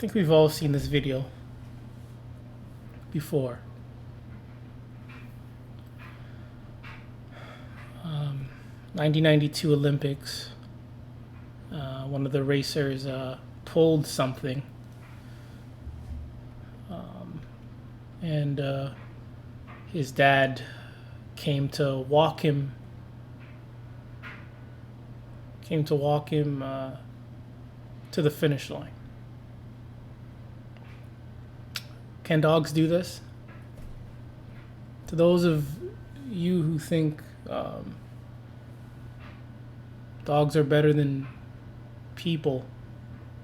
think we've all seen this video before. 1992 Olympics. One of the racers pulled something, and his dad came to walk him. To the finish line. Can dogs do this? To those of you who think dogs are better than people,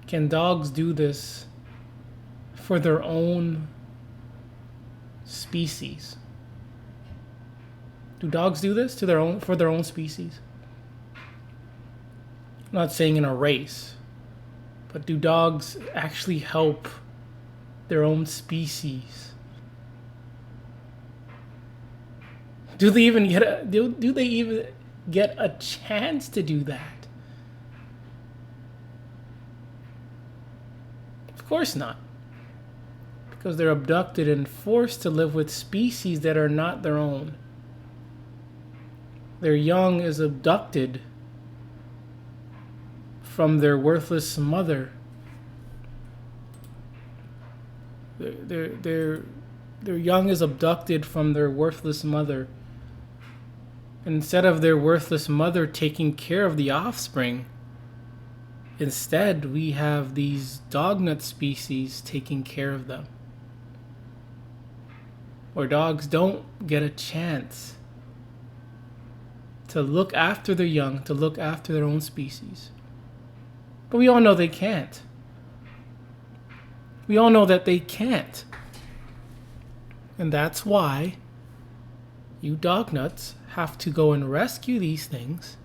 can dogs do this for their own species? Do dogs do this for their own species? I'm not saying in a race, but do dogs actually help their own species? Do they even get a chance to do that? Of course not. Because they're abducted and forced to live with species that are not their own. Their young is abducted from their worthless mother. Their young is abducted from their worthless mother. Instead of their worthless mother taking care of the offspring, instead we have these dognut species taking care of them. Where dogs don't get a chance to look after their young, to look after their own species. But we all know they can't. We all know that they can't. And that's why you dognuts have to go and rescue these things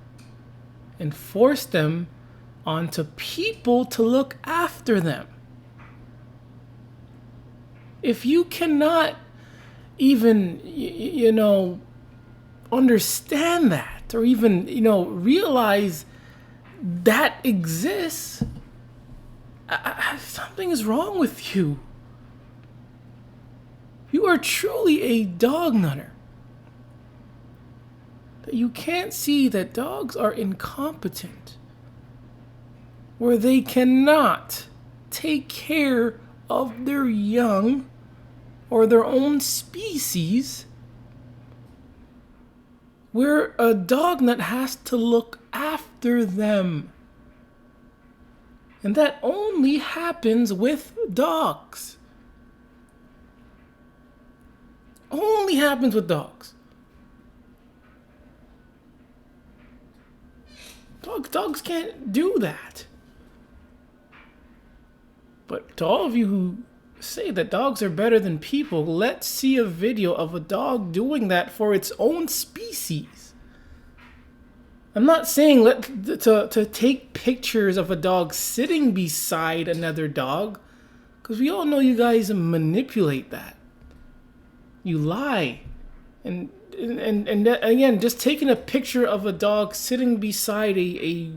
and force them onto people to look after them. If you cannot even, understand that, or even, realize that exists, something is wrong with you. You are truly a dog nutter. That you can't see that dogs are incompetent, where they cannot take care of their young or their own species, where a dog nut has to look after them. And that only happens with dogs. Only happens with dogs. Dogs can't do that. But to all of you who say that dogs are better than people, let's see a video of a dog doing that for its own species. I'm not saying to take pictures of a dog sitting beside another dog, because we all know you guys manipulate that. You lie. And again, just taking a picture of a dog sitting beside a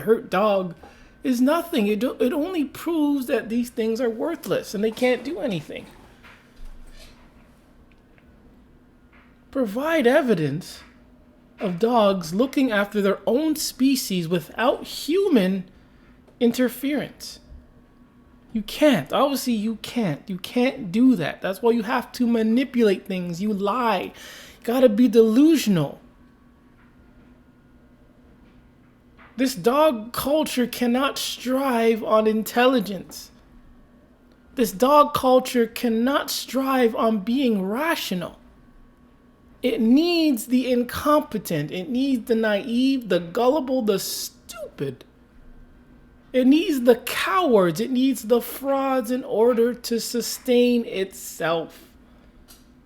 hurt dog is nothing. It only proves that these things are worthless and they can't do anything. Provide evidence of dogs looking after their own species without human interference. You can't. Obviously, you can't. You can't do that. That's why you have to manipulate things. You lie. You gotta be delusional. This dog culture cannot strive on intelligence. This dog culture cannot strive on being rational. It needs the incompetent. It needs the naive, the gullible, the stupid. It needs the cowards. It needs the frauds in order to sustain itself.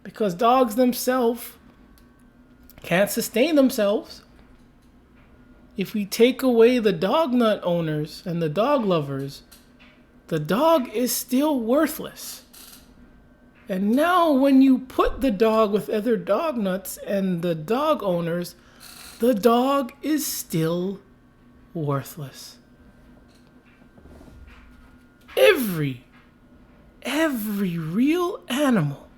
Because dogs themselves can't sustain themselves. If we take away the dog nut owners and the dog lovers, the dog is still worthless. And now when you put the dog with other dog nuts and the dog owners, the dog is still worthless. Every real animal,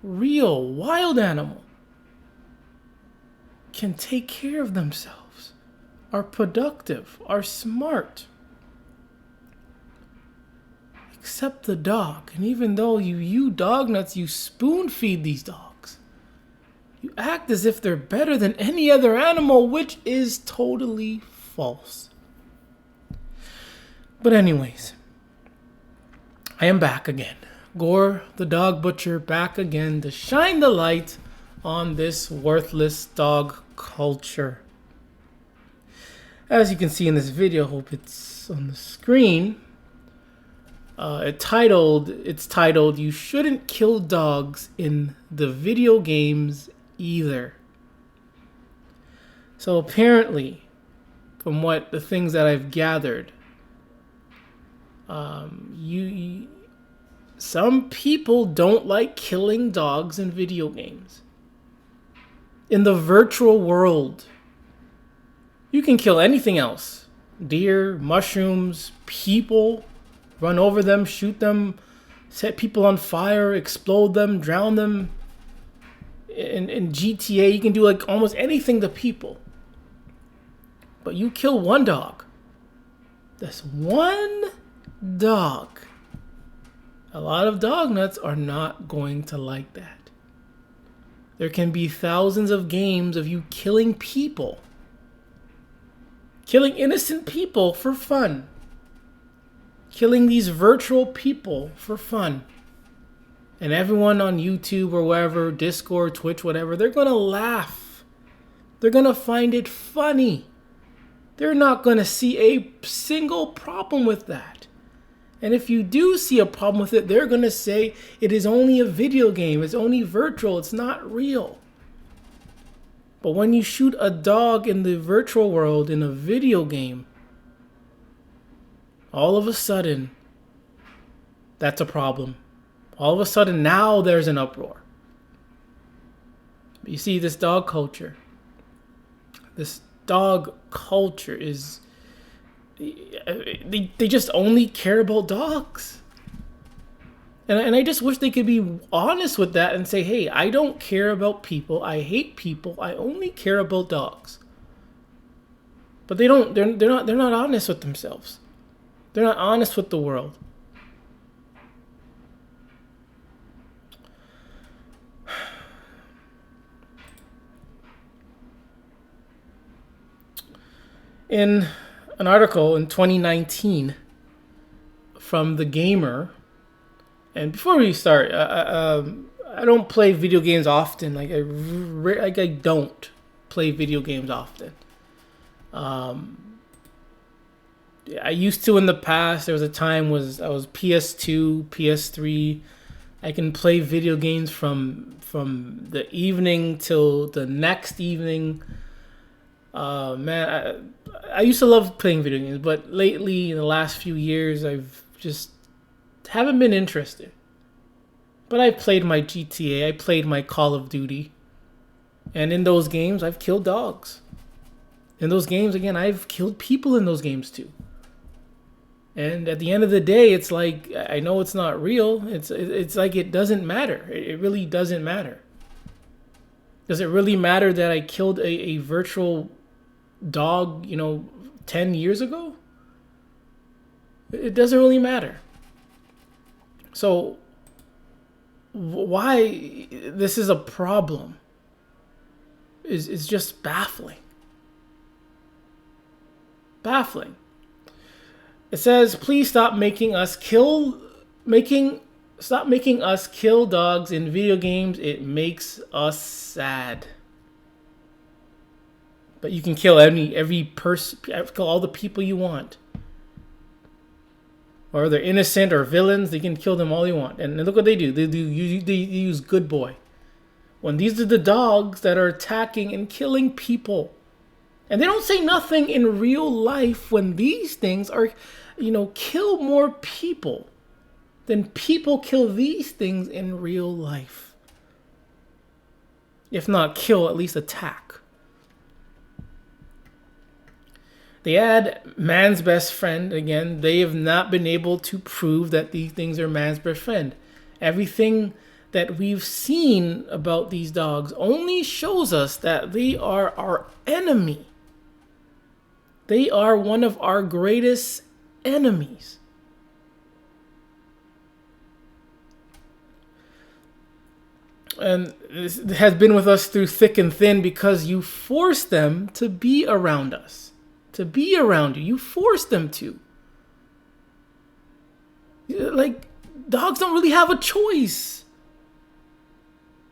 real wild animal, can take care of themselves, are productive, are smart. Except the dog. And even though you dog nuts, you spoon feed these dogs. You act as if they're better than any other animal, which is totally false. But anyways, I am back again. Gore, the dog butcher, back again to shine the light on this worthless dog culture. As you can see in this video, hope it's on the screen. It's titled, "You Shouldn't Kill Dogs in the Video Games Either." So apparently, from what the things that I've gathered, some people don't like killing dogs in video games. In the virtual world, you can kill anything else. Deer, mushrooms, people, run over them, shoot them, set people on fire, explode them, drown them. In GTA, you can do like almost anything to people. But you kill one dog. That's one dog. A lot of dog nuts are not going to like that. There can be thousands of games of you killing people. Killing innocent people for fun. Killing these virtual people for fun. And everyone on YouTube or wherever, Discord, Twitch, whatever, they're going to laugh. They're going to find it funny. They're not going to see a single problem with that. And if you do see a problem with it, they're going to say it is only a video game. It's only virtual. It's not real. But when you shoot a dog in the virtual world in a video game, all of a sudden, that's a problem. All of a sudden, now there's an uproar. You see, this dog culture is, they just only care about dogs. And I just wish they could be honest with that and say, hey, I don't care about people. I hate people. I only care about dogs. But they don't. They're not honest with themselves. They're not honest with the world. In an article in 2019 from The Gamer, and before we start, I don't play video games often. I don't play video games often. I used to in the past. There was a time I was PS2, PS3. I can play video games from the evening till the next evening. Man, I used to love playing video games, but lately in the last few years, I've just haven't been interested. But I played my GTA, I played my Call of Duty, and in those games, I've killed dogs. In those games, again, I've killed people in those games too. And at the end of the day, it's like, I know it's not real. It's like it doesn't matter. It really doesn't matter. Does it really matter that I killed a virtual dog, 10 years ago? It doesn't really matter. So why this is a problem is just baffling. Baffling. It says, please stop making us kill dogs in video games. It makes us sad. But you can kill every person, kill all the people you want. Or they're innocent or villains, they can kill them all you want. And look what they do. They use good boy. When these are the dogs that are attacking and killing people. And they don't say nothing in real life when these things are, kill more people than people kill these things in real life. If not kill, at least attack. They add man's best friend. Again, they have not been able to prove that these things are man's best friend. Everything that we've seen about these dogs only shows us that they are our enemy. They are one of our greatest enemies. And this has been with us through thick and thin because you force them to be around us, to be around you. You force them to. Like, dogs don't really have a choice.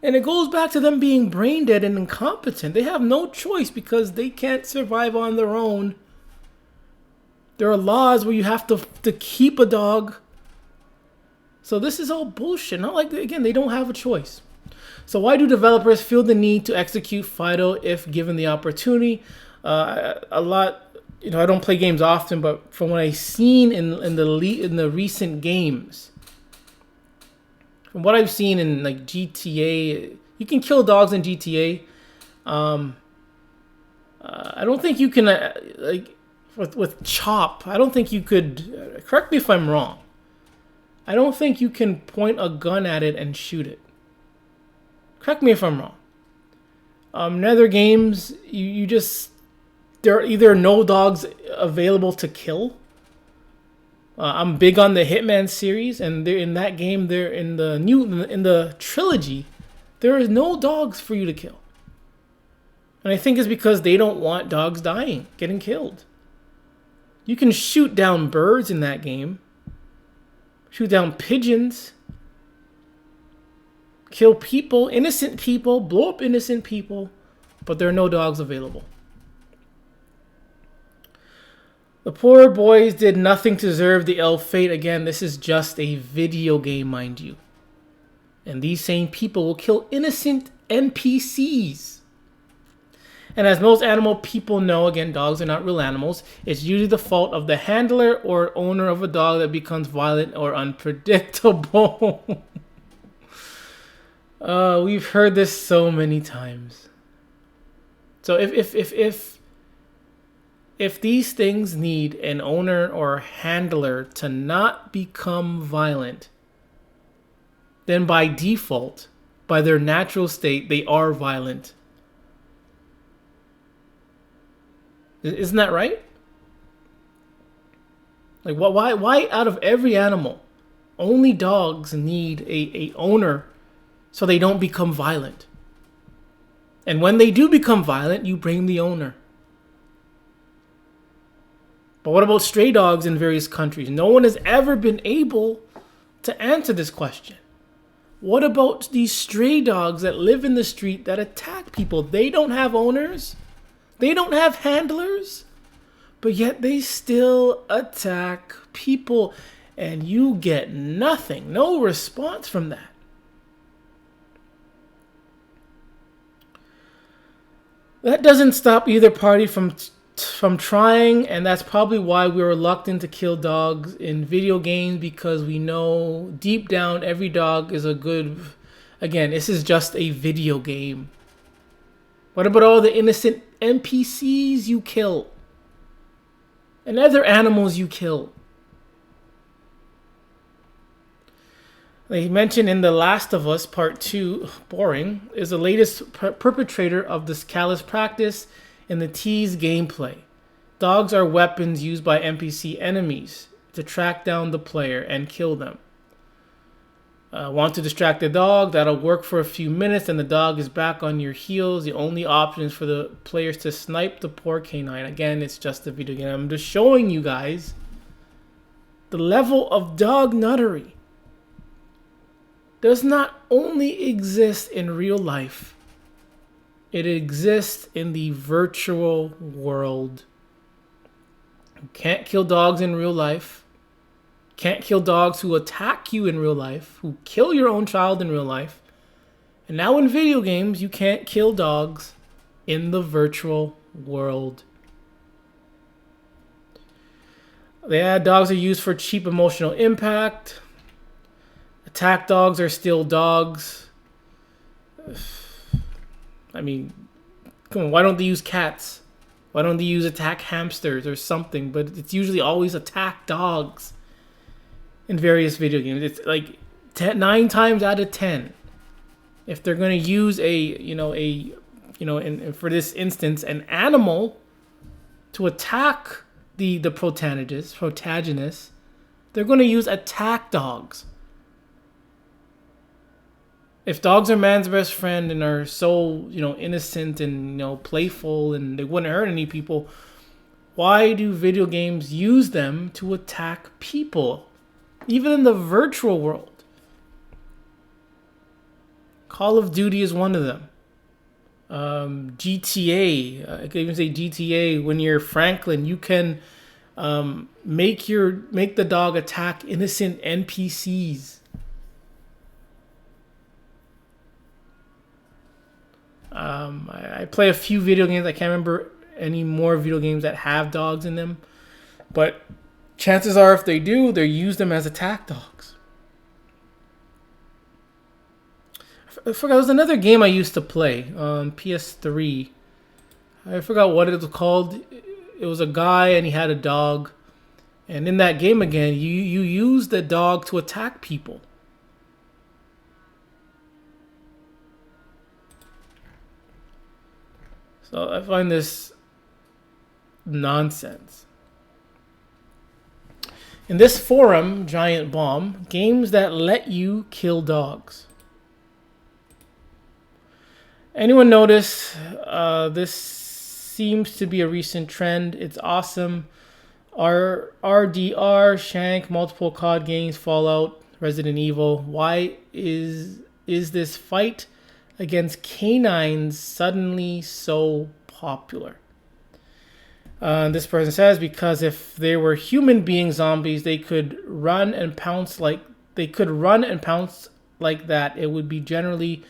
And it goes back to them being brain dead and incompetent. They have no choice because they can't survive on their own. There are laws where you have to keep a dog. So this is all bullshit. Not like, again, they don't have a choice. So why do developers feel the need to execute Fido if given the opportunity? A lot, I don't play games often, but from what I've seen in the recent games, from what I've seen in like GTA, you can kill dogs in GTA. I don't think you can like with Chop. I don't think you could. Correct me if I'm wrong. I don't think you can point a gun at it and shoot it. Correct me if I'm wrong. In other games, there are either no dogs available to kill. I'm big on the Hitman series, and they're in that game. They're in the trilogy. There is no dogs for you to kill, and I think it's because they don't want dogs dying, getting killed. You can shoot down birds in that game. Shoot down pigeons. Kill people, innocent people, blow up innocent people, but there are no dogs available. The poor boys did nothing to deserve the ill fate. Again, this is just a video game, mind you. And these same people will kill innocent NPCs. And as most animal people know, again, dogs are not real animals. It's usually the fault of the handler or owner of a dog that becomes violent or unpredictable. We've heard this so many times. So if these things need an owner or handler to not become violent, then by default, by their natural state, they are violent. Isn't that right? Like, why out of every animal, only dogs need a owner so they don't become violent? And when they do become violent, you blame the owner. But what about stray dogs in various countries? No one has ever been able to answer this question. What about these stray dogs that live in the street that attack people? They don't have owners. They don't have handlers. But yet they still attack people. And you get nothing. No response from that. That doesn't stop either party from trying, and that's probably why we're reluctant to kill dogs in video games, because we know deep down every dog is a good... Again, this is just a video game. What about all the innocent NPCs you kill? And other animals you kill? They mentioned in The Last of Us Part 2, boring, is the latest perpetrator of this callous practice in the tease gameplay. Dogs are weapons used by NPC enemies to track down the player and kill them. Want to distract the dog? That'll work for a few minutes and the dog is back on your heels. The only option is for the players to snipe the poor canine. Again, it's just a video game. I'm just showing you guys the level of dognuttery does not only exist in real life. It exists in the virtual world. You can't kill dogs in real life. Can't kill dogs who attack you in real life, who kill your own child in real life. And now in video games, you can't kill dogs in the virtual world. Dogs are used for cheap emotional impact. Attack dogs are still dogs. I mean, come on, why don't they use cats? Why don't they use attack hamsters or something? But it's usually always attack dogs in various video games. It's like 9 times out of 10, if they're going to use and for this instance, an animal to attack the protagonist, they're going to use attack dogs. If dogs are man's best friend and are so, innocent and, playful and they wouldn't hurt any people, why do video games use them to attack people? Even in the virtual world. Call of Duty is one of them. GTA, I could even say GTA, when you're Franklin, you can make the dog attack innocent NPCs. I play a few video games. I can't remember any more video games that have dogs in them. But chances are, if they do, they use them as attack dogs. I forgot, there was another game I used to play on PS3. I forgot what it was called. It was a guy and he had a dog. And in that game again, you use the dog to attack people. So I find this nonsense. In this forum, Giant Bomb, games that let you kill dogs. Anyone notice this seems to be a recent trend? It's awesome. RDR, Shank, multiple COD games, Fallout, Resident Evil. Why is this fight against canines suddenly so popular? This person says because if they were human being zombies, they could run and pounce like that. It would be generally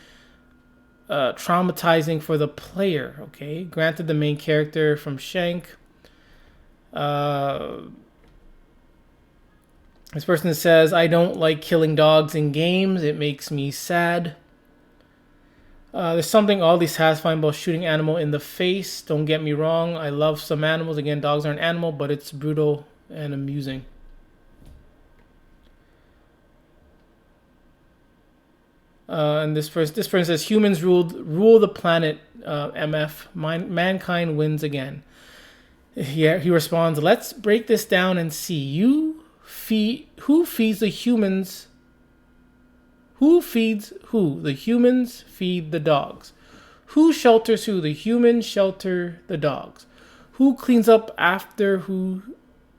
traumatizing for the player. Okay, granted, the main character from Shank. This person says, I don't like killing dogs in games. It makes me sad. There's something oddly satisfying about shooting an animal in the face. Don't get me wrong. I love some animals. Again, dogs aren't animal, but it's brutal and amusing. And this person says, humans rule the planet. MF. Mankind wins again. He responds, let's break this down and see. Who feeds the humans? Who feeds who? The humans feed the dogs. Who shelters who? The humans shelter the dogs. Who cleans up after who?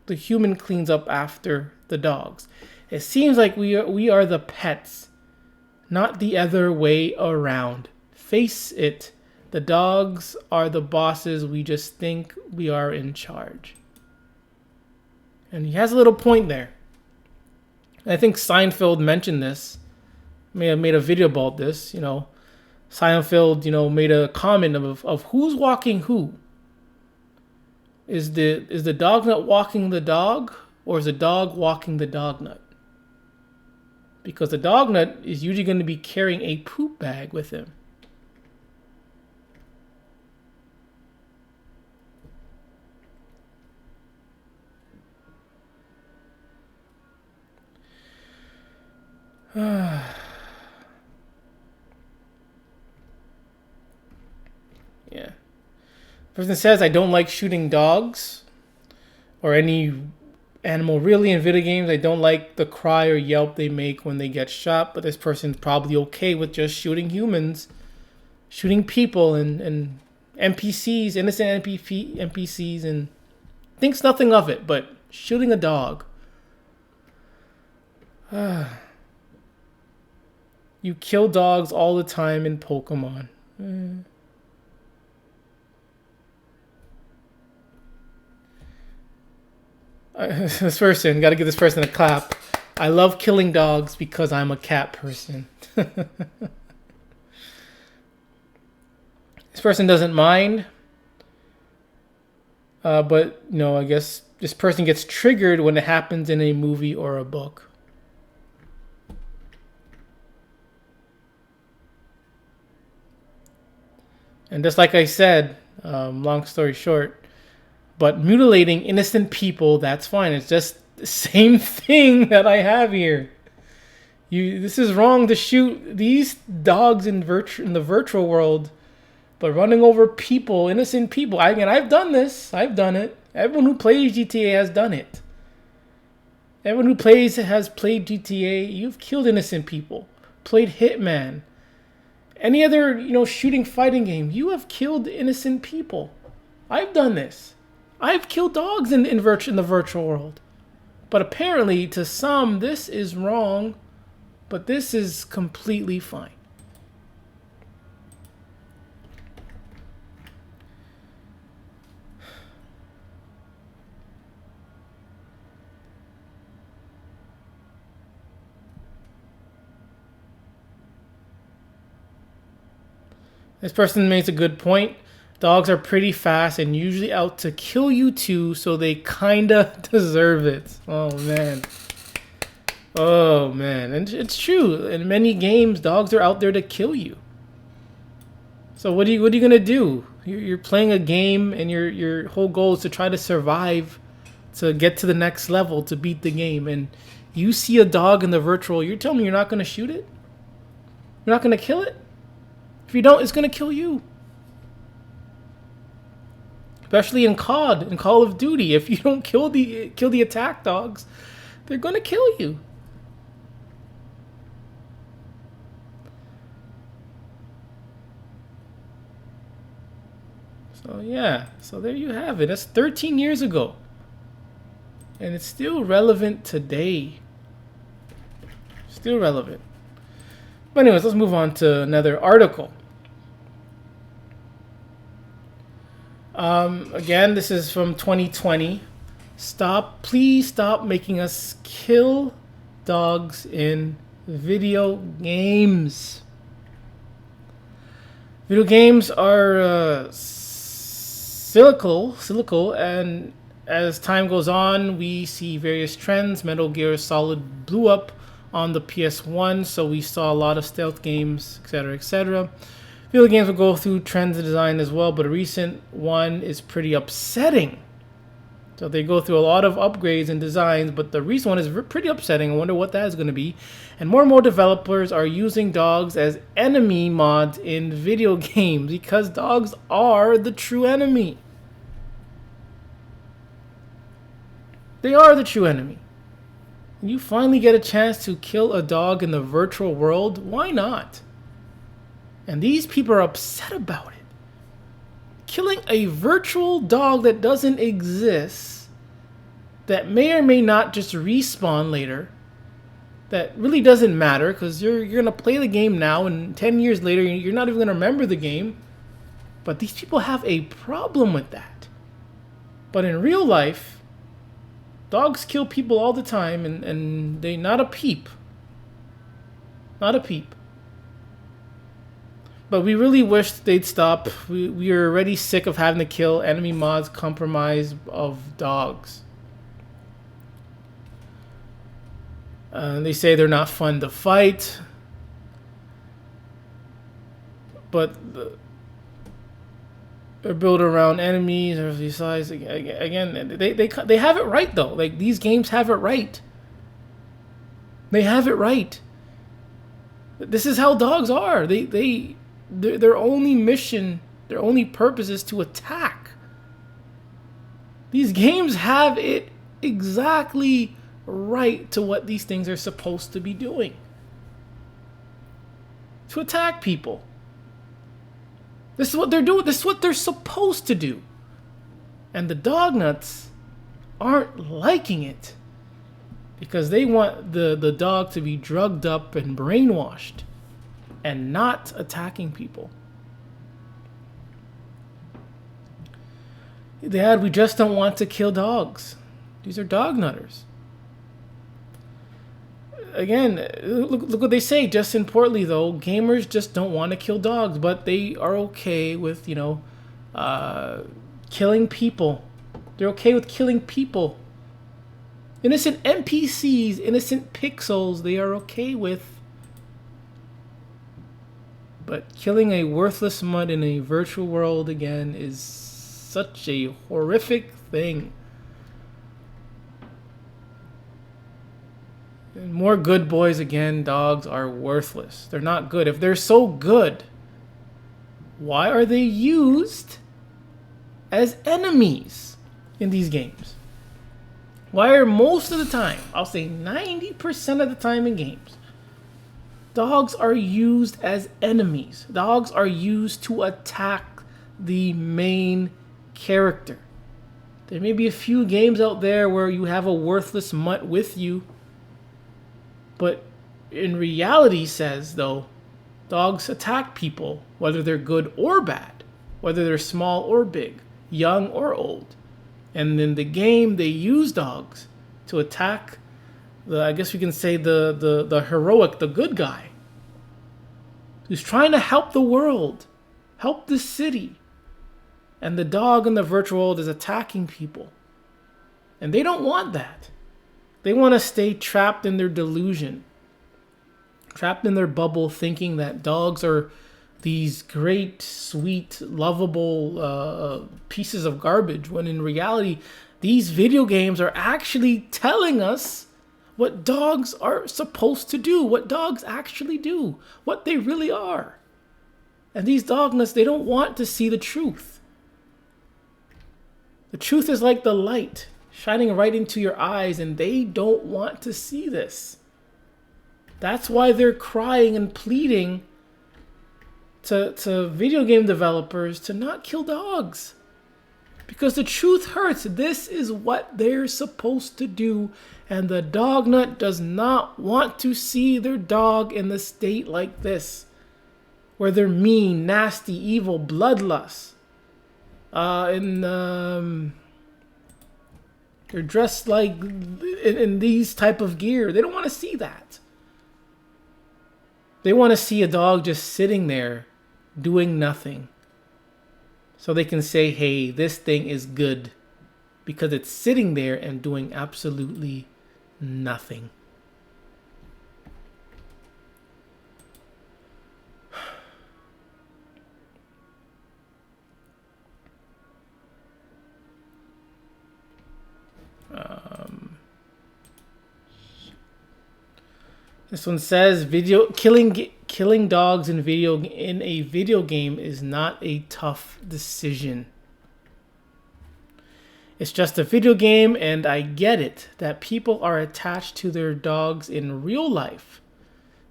The human cleans up after the dogs. It seems like we are the pets, not the other way around. Face it, the dogs are the bosses. We just think we are in charge. And he has a little point there. I think Seinfeld mentioned this. May have made a video about this. Seinfeld, made a comment of who's walking who. Is the dognut walking the dog, or is the dog walking the dognut? Because the dognut is usually going to be carrying a poop bag with him. Yeah. Person says, I don't like shooting dogs or any animal really in video games. I don't like the cry or yelp they make when they get shot, but this person's probably okay with just shooting humans, shooting people and NPCs, innocent NPCs, and thinks nothing of it, but shooting a dog. You kill dogs all the time in Pokemon. This person, gotta give this person a clap. I love killing dogs because I'm a cat person. This person doesn't mind. But, I guess this person gets triggered when it happens in a movie or a book. And just like I said, long story short, But mutilating innocent people, that's fine. It's just the same thing that I have here. This is wrong to shoot these dogs in the virtual world, but running over people, innocent people. I've done this. I've done it. Everyone who plays GTA has done it. Everyone who has played GTA. You've killed innocent people. Played Hitman. Any other, shooting fighting game. You have killed innocent people. I've done this. I've killed dogs in the virtual world. But apparently, to some, this is wrong. But this is completely fine. This person makes a good point. Dogs are pretty fast and usually out to kill you too, so they kinda deserve it. Oh man. Oh man. And it's true. In many games, dogs are out there to kill you. So what are you gonna do? You're playing a game and your whole goal is to try to survive, to get to the next level, to beat the game, and you see a dog in the virtual, you're telling me you're not gonna shoot it? You're not gonna kill it? If you don't, it's gonna kill you. Especially in COD, in Call of Duty, if you don't kill the attack dogs, they're gonna kill you. So yeah, so there you have it. That's 13 years ago. And it's still relevant today. Still relevant. But anyways, let's move on to another article. Again, this is from 2020. Please stop making us kill dogs in video games. Video games are cyclical, and as time goes on, we see various trends. Metal Gear Solid blew up on the PS1, so we saw a lot of stealth games, etc., etc. Video games will go through trends in design as well, but a recent one is pretty upsetting. So they go through a lot of upgrades and designs, but the recent one is pretty upsetting. I wonder what that is going to be. And more developers are using dogs as enemy mods in video games because dogs are the true enemy. They are the true enemy. You finally get a chance to kill a dog in the virtual world, why not? And these people are upset about it. Killing a virtual dog that doesn't exist, that may or may not just respawn later, that really doesn't matter because you're going to play the game now and 10 years later you're not even going to remember the game. But these people have a problem with that. But in real life, dogs kill people all the time and they not a peep. Not a peep. But we really wish they'd stop. We are already sick of having to kill enemy mods compromised of dogs. They say they're not fun to fight. But they're built around enemies or these size. Again, they have it right though. Like these games have it right. They have it right. This is how dogs are. Their only mission, their only purpose is to attack. These games have it exactly right to what these things are supposed to be doing. To attack people. This is what they're doing. This is what they're supposed to do. And the Dognuts aren't liking it because they want the dog to be drugged up and brainwashed and not attacking people. Dad, we just don't want to kill dogs. These are Dognutters. Again, look what they say. Just importantly, though, gamers just don't want to kill dogs, but they are okay with, killing people. They're okay with killing people. Innocent NPCs, innocent pixels, they are okay with. But killing a worthless mud in a virtual world, again, is such a horrific thing. And more good boys again, dogs are worthless. They're not good. If they're so good, why are they used as enemies in these games? Why are most of the time, I'll say 90% of the time in games, dogs are used as enemies? Dogs are used to attack the main character. There may be a few games out there where you have a worthless mutt with you, but in reality says, though, dogs attack people, whether they're good or bad, whether they're small or big, young or old. And in the game, they use dogs to attack I guess we can say the heroic, the good guy, who's trying to help the world, help the city. And the dog in the virtual world is attacking people. And they don't want that. They want to stay trapped in their delusion, trapped in their bubble, thinking that dogs are these great, sweet, lovable pieces of garbage, when in reality, these video games are actually telling us what dogs are supposed to do, what dogs actually do, what they really are. And these dognuts, they don't want to see the truth. The truth is like the light shining right into your eyes, and they don't want to see this. That's why they're crying and pleading to video game developers to not kill dogs. Because the truth hurts. This is what they're supposed to do, and the dognut does not want to see their dog in the state like this, where they're mean, nasty, evil, bloodlust. They're dressed like in these type of gear. They don't want to see that. They want to see a dog just sitting there doing nothing, so they can say, hey, this thing is good because it's sitting there and doing absolutely nothing. This one says killing dogs in a video game is not a tough decision. It's just a video game, and I get it that people are attached to their dogs in real life,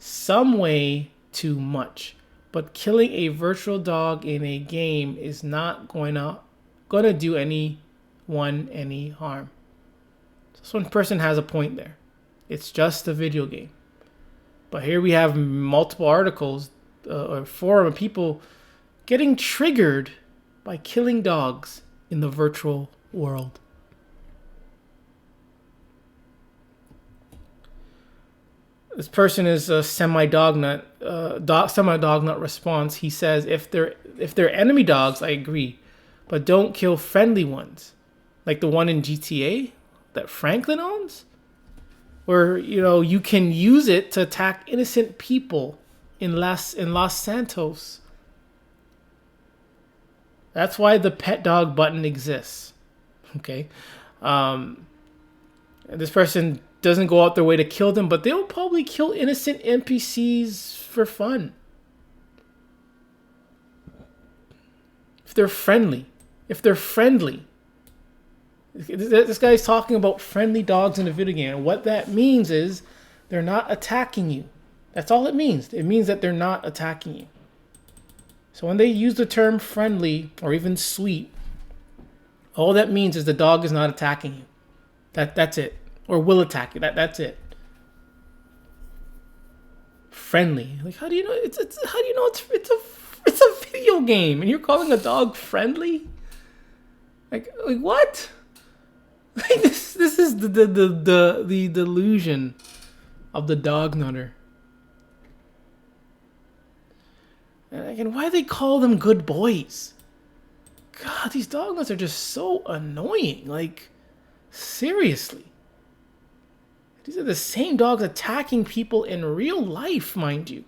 some way too much. But killing a virtual dog in a game is not gonna do anyone any harm. This one person has a point there. It's just a video game. But here we have multiple articles or forum of people getting triggered by killing dogs in the virtual world. This person is a semi-dognut response. He says, if they're enemy dogs, I agree, but don't kill friendly ones, like the one in GTA that Franklin owns. Where, you can use it to attack innocent people in Los Santos. That's why the pet dog button exists. Okay? This person doesn't go out their way to kill them, but they'll probably kill innocent NPCs for fun. If they're friendly. This guy's talking about friendly dogs in a video game. And what that means is they're not attacking you. That's all it means. It means that they're not attacking you. So when they use the term friendly or even sweet, all that means is the dog is not attacking you. That's it. Or will attack you. That's it. Friendly. Like, how do you know it's a video game and you're calling a dog friendly? Like what? Like this is the delusion of the dognutter. And again, why do they call them good boys? God, these dognuts are just so annoying. Like, seriously. These are the same dogs attacking people in real life, mind you.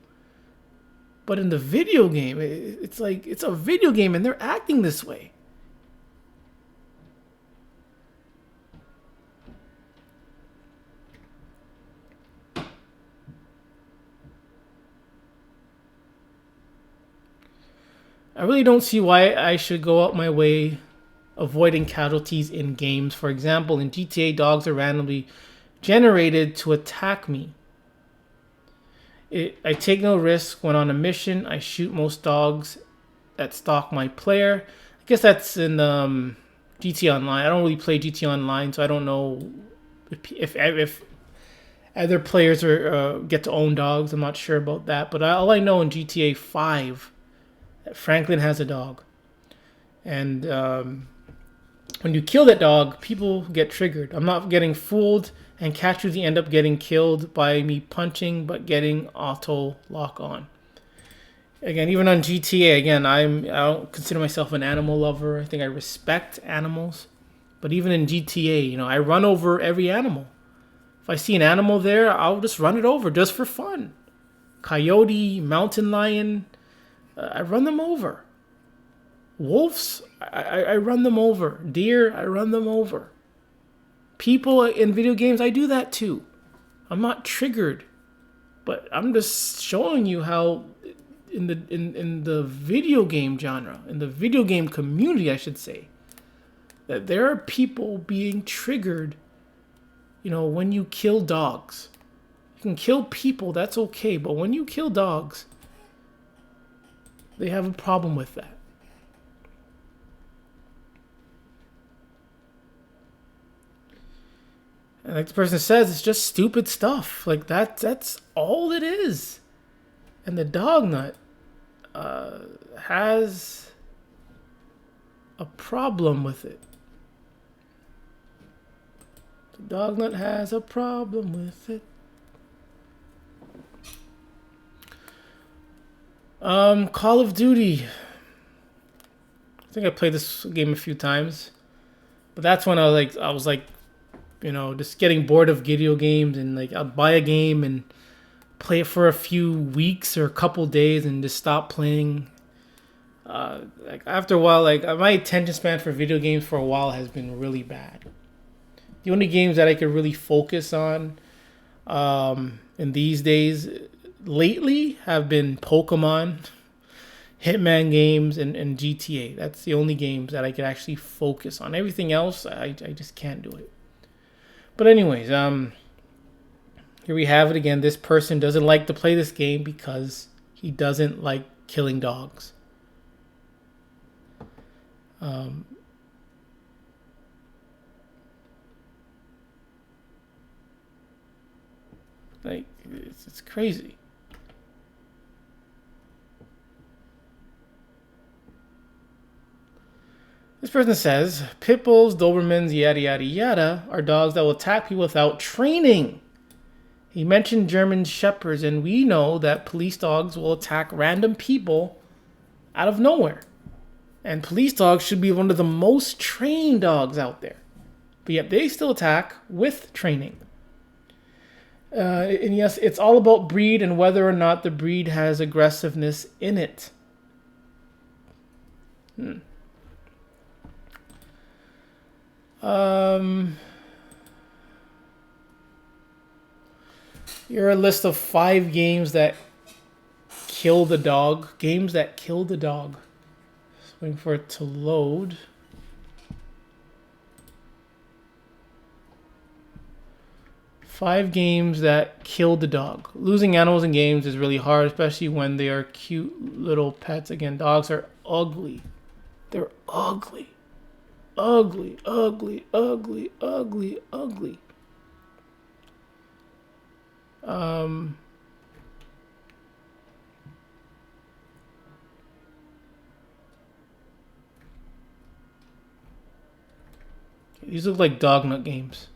But in the video game, it's like it's a video game and they're acting this way. I really don't see why I should go out my way avoiding casualties in games. For example, in GTA, dogs are randomly generated to attack me. I take no risk when on a mission. I shoot most dogs that stalk my player. I guess that's in GTA Online. I don't really play GTA Online, so I don't know if other players get to own dogs. I'm not sure about that. But all I know in GTA 5, that Franklin has a dog. And when you kill that dog, people get triggered. I'm not getting fooled, and cats usually end up getting killed by me punching, but getting auto lock on. Again, even on GTA, I don't consider myself an animal lover. I think I respect animals, but even in GTA, I run over every animal. If I see an animal there, I'll just run it over just for fun. Coyote, mountain lion, I run them over. Wolves, I run them over. Deer, I run them over. People in video games, I do that too. I'm not triggered, but I'm just showing you how in the video game genre, in the video game community, I should say, that there are people being triggered, when you kill dogs. You can kill people, that's okay, but when you kill dogs, they have a problem with that. And like the person says, it's just stupid stuff. Like that's all it is. And the Dognut has a problem with it. The Dognut has a problem with it. Call of Duty. I think I played this game a few times, but that's when I was like, just getting bored of video games, and like I'd buy a game and play it for a few weeks or a couple days and just stop playing. Like after a while, like my attention span for video games for a while has been really bad. The only games that I could really focus on in these days lately have been Pokemon, Hitman games, and GTA. That's the only games that I could actually focus on. Everything else, I just can't do it. But anyways, here we have it again. This person doesn't like to play this game because he doesn't like killing dogs. Like it's crazy. This person says, pit bulls, Dobermans, yada, yada, yada, are dogs that will attack people without training. He mentioned German Shepherds, and we know that police dogs will attack random people out of nowhere. And police dogs should be one of the most trained dogs out there. But yet they still attack with training. And yes, it's all about breed and whether or not the breed has aggressiveness in it. Here are a list of 5 games that kill the dog. Games that kill the dog. Just waiting for it to load. Five games that kill the dog. Losing animals in games is really hard, especially when they are cute little pets. Again, dogs are ugly. They're ugly. Ugly, ugly, ugly, ugly, ugly. These look like Dognut games.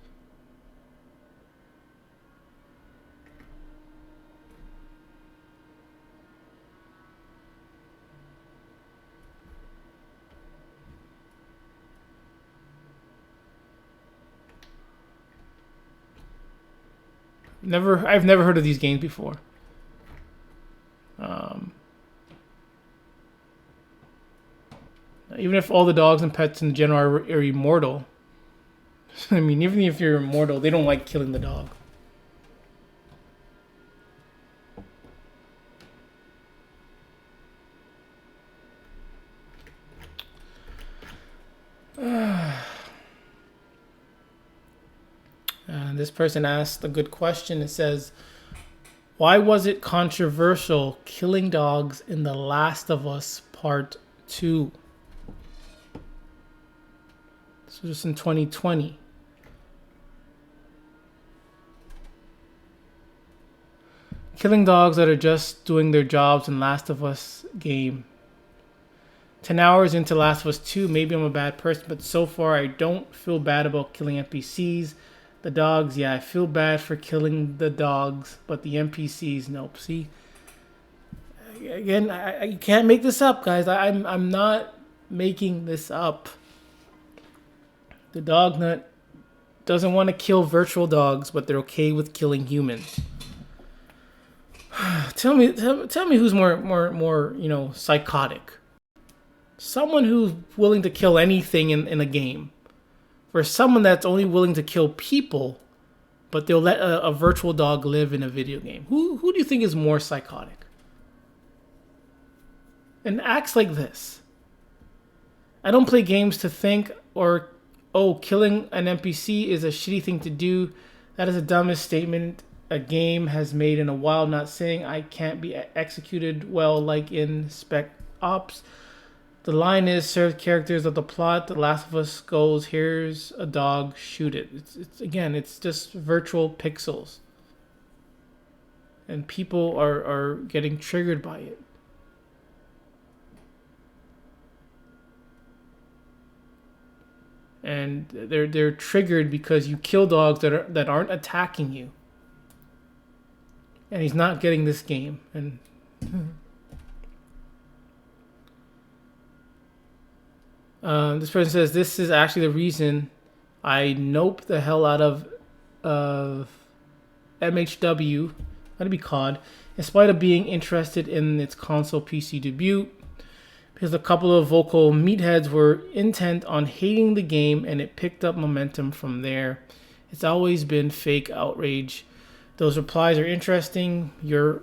I've never heard of these games before. Even if all the dogs and pets in general are immortal, I mean, even if you're immortal, they don't like killing the dog. this person asked a good question. It says, why was it controversial killing dogs in The Last of Us Part 2? This was just in 2020. Killing dogs that are just doing their jobs in Last of Us game. 10 hours into Last of Us 2, maybe I'm a bad person, but so far I don't feel bad about killing NPCs. The dogs, yeah, I feel bad for killing the dogs, but the NPCs, nope. See, again, I can't make this up, guys. I'm not making this up. The Dognut doesn't want to kill virtual dogs, but they're okay with killing humans. Tell me who's more psychotic. Someone who's willing to kill anything in a game, or someone that's only willing to kill people, but they'll let a virtual dog live in a video game. Who do you think is more psychotic? And acts like this. I don't play games to think, or, oh, killing an NPC is a shitty thing to do. That is the dumbest statement a game has made in a while. Not saying I can't be executed well like in Spec Ops. The line is, serve characters of the plot. The Last of Us goes, here's a dog, shoot it. It's just virtual pixels. And people are getting triggered by it. And they're triggered because you kill dogs that aren't attacking you. And he's not getting this game. And this person says, this is actually the reason I nope the hell out of MHW, that'd be COD, in spite of being interested in its console PC debut, because a couple of vocal meatheads were intent on hating the game and it picked up momentum from there. It's always been fake outrage. Those replies are interesting. You're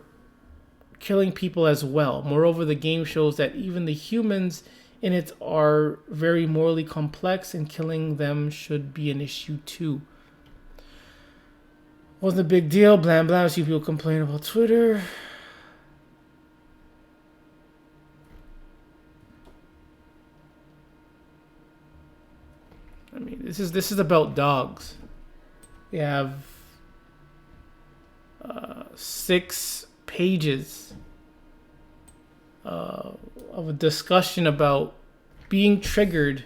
killing people as well. Moreover, the game shows that even the humans in it are very morally complex, and killing them should be an issue too. Wasn't a big deal. Blam blam. I see people complain about Twitter. I mean, this is about dogs. We have 6 pages of a discussion about being triggered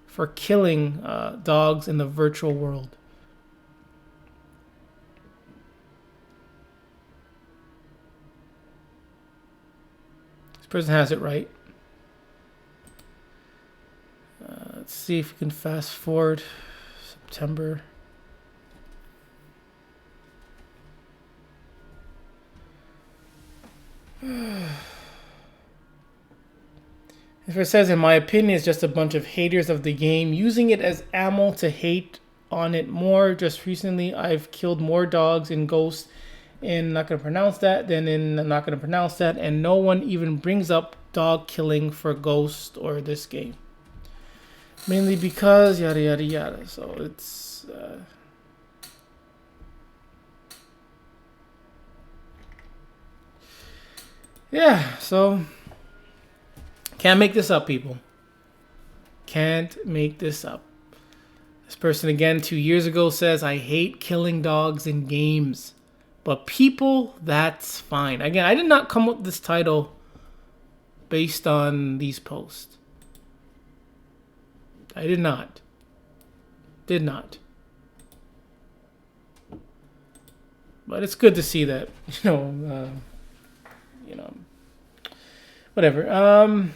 for killing dogs in the virtual world. This person has it right. Let's see if we can fast forward September. It says, in my opinion, it's just a bunch of haters of the game using it as ammo to hate on it more. Just recently, I've killed more dogs in Ghost in not going to pronounce that than in not going to pronounce that, and no one even brings up dog killing for Ghost or this game. Mainly because yada yada yada. So it's yeah, so can't make this up, people. Can't make this up. This person again 2 years ago says, I hate killing dogs in games. But people, that's fine. Again, I did not come up with this title based on these posts. I did not. Did not. But it's good to see that, whatever.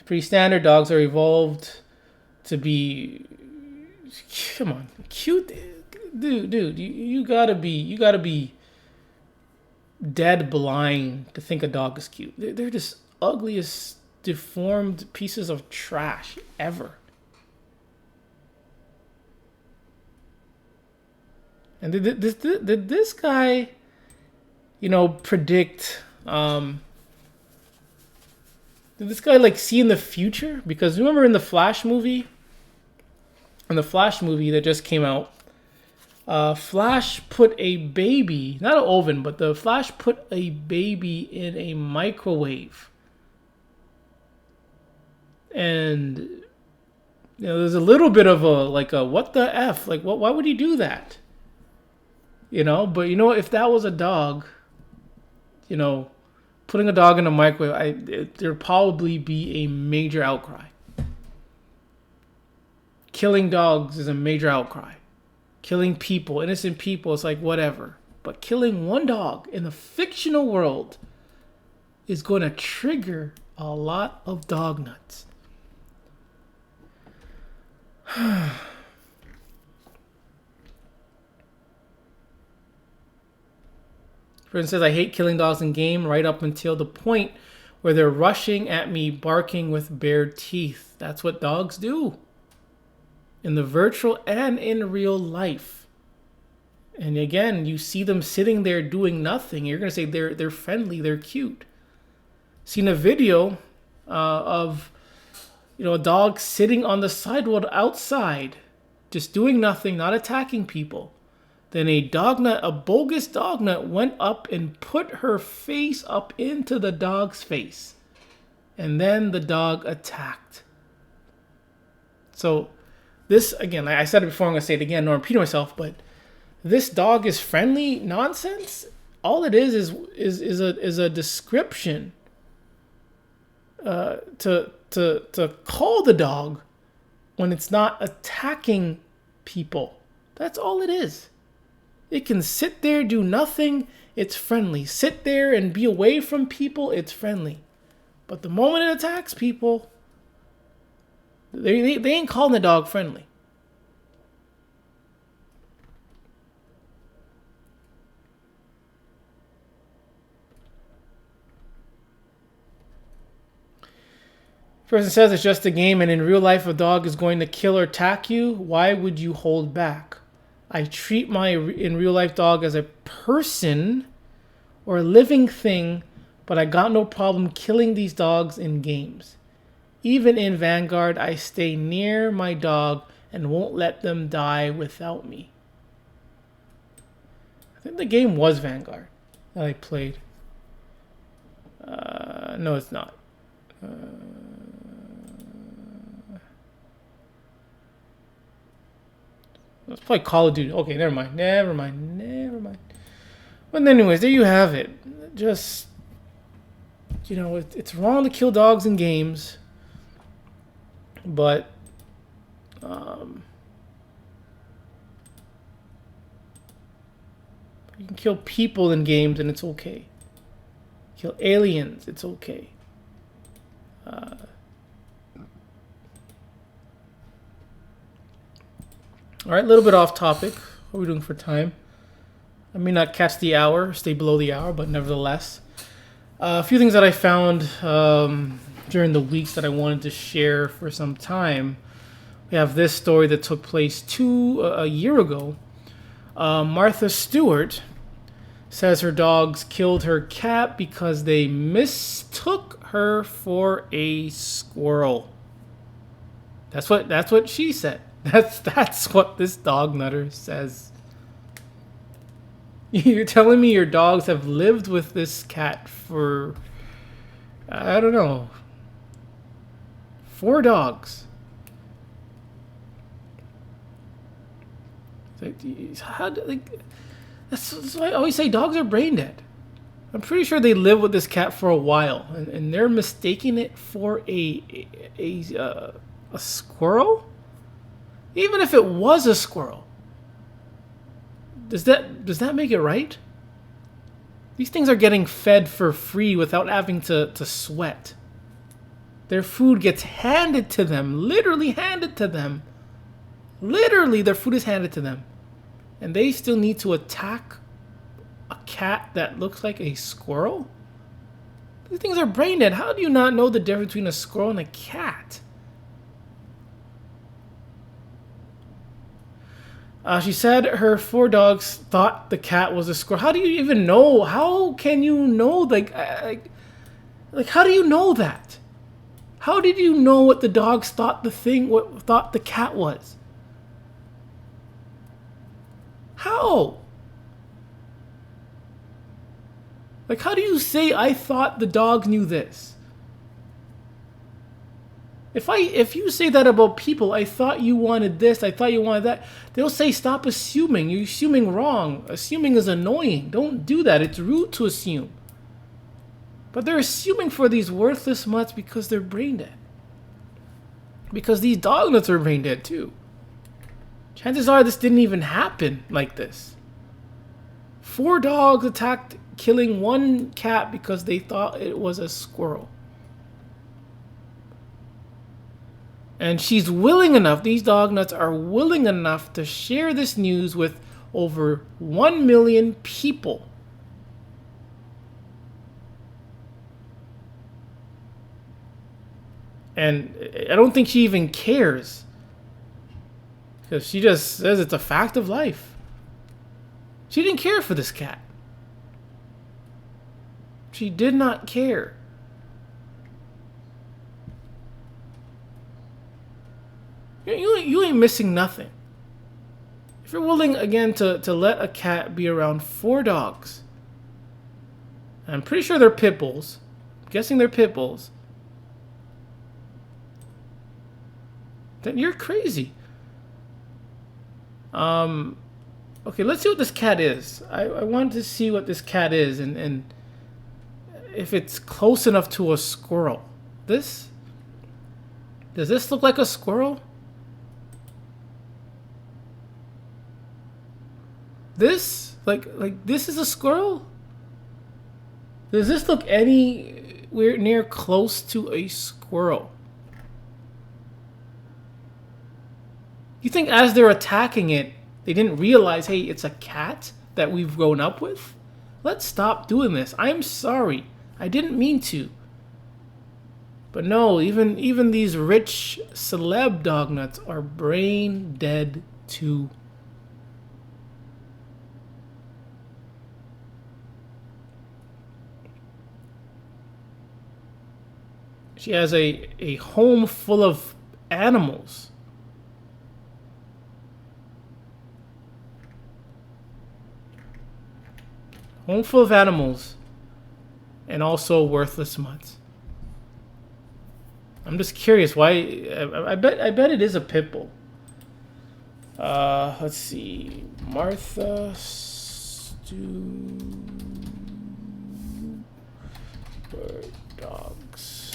Pretty standard. Dogs are evolved to be, come on, cute. Dude, you gotta be dead blind to think a dog is cute. They're just ugliest, deformed pieces of trash ever. And did this guy, predict? Did this guy see in the future? Because remember in the Flash movie that just came out, Flash put a baby, not an oven, but the Flash put a baby in a microwave. And, you know, there's a little bit of a what the F? Like, why would he do that? You know, but you know, if that was a dog, you know, putting a dog in a microwave, there'd probably be a major outcry. Killing dogs is a major outcry. Killing people, innocent people, it's like whatever. But killing one dog in the fictional world is going to trigger a lot of dog nuts. For instance, I hate killing dogs in game right up until the point where they're rushing at me, barking with bared teeth. That's what dogs do. In the virtual and in real life. And again, you see them sitting there doing nothing. You're going to say they're friendly, they're cute. Seen a video of, you know, a dog sitting on the sidewalk outside, just doing nothing, not attacking people. Then a bogus dog nut went up and put her face up into the dog's face. And then the dog attacked. So this, again, I said it before, I'm going to say it again, don't repeat myself, but this dog is friendly nonsense. All it is a description to call the dog when it's not attacking people. That's all it is. It can sit there, do nothing, it's friendly. Sit there and be away from people, it's friendly. But the moment it attacks people, they ain't calling the dog friendly. Person says it's just a game, and in real life a dog is going to kill or attack you. Why would you hold back? I treat my in real life dog as a person or a living thing, but I got no problem killing these dogs in games. Even in Vanguard, I stay near my dog and won't let them die without me. I think the game was Vanguard that I played. No, it's not. Let's play Call of Duty. Okay, never mind. But anyways, there you have it. Just, you know, it's wrong to kill dogs in games. But, you can kill people in games and it's okay. Kill aliens, it's okay. All right, a little bit off topic. What are we doing for time? I may not catch the hour, stay below the hour, but nevertheless. A few things that I found during the weeks that I wanted to share for some time. We have this story that took place a year ago. Martha Stewart says her dogs killed her cat because they mistook her for a squirrel. That's what she said. That's what this Dognutter says. You're telling me your dogs have lived with this cat for, I don't know, 4 dogs. That's why I always say dogs are brain dead. I'm pretty sure they lived with this cat for a while, and they're mistaking it for a squirrel. Even if it was a squirrel, does that make it right? These things are getting fed for free without having to sweat. Their food gets handed to them, literally handed to them. Literally, their food is handed to them. And they still need to attack a cat that looks like a squirrel? These things are brain dead. How do you not know the difference between a squirrel and a cat? She said her 4 dogs thought the cat was a squirrel. How do you even know? How can you know? Like, how do you know that? How did you know what the dogs thought the cat was? How? Like, how do you say I thought the dog knew this? If you say that about people, I thought you wanted this, I thought you wanted that, they'll say stop assuming. You're assuming wrong. Assuming is annoying. Don't do that. It's rude to assume. But they're assuming for these worthless mutts because they're brain dead. Because these dog nuts are brain dead too. Chances are this didn't even happen like this. 4 dogs attacked, killing 1 cat because they thought it was a squirrel. And she's willing enough, these dog nuts are willing enough to share this news with over 1 million people. And I don't think she even cares. Because she just says it's a fact of life. She didn't care for this cat. She did not care. You ain't missing nothing. If you're willing, again, to let a cat be around 4 dogs, and I'm pretty sure they're pit bulls. I'm guessing they're pit bulls. Then you're crazy. Okay, let's see what this cat is. I wanted to see what this cat is and if it's close enough to a squirrel. Does this look like a squirrel? This? Like this is a squirrel? Does this look anywhere near close to a squirrel? You think as they're attacking it, they didn't realize, hey, it's a cat that we've grown up with? Let's stop doing this. I'm sorry. I didn't mean to. But no, even these rich celeb dog nuts are brain dead too. She has a home full of animals. Home full of animals. And also worthless mutts. I'm just curious why. I bet it is a pit bull. Let's see. Martha Stewart dogs.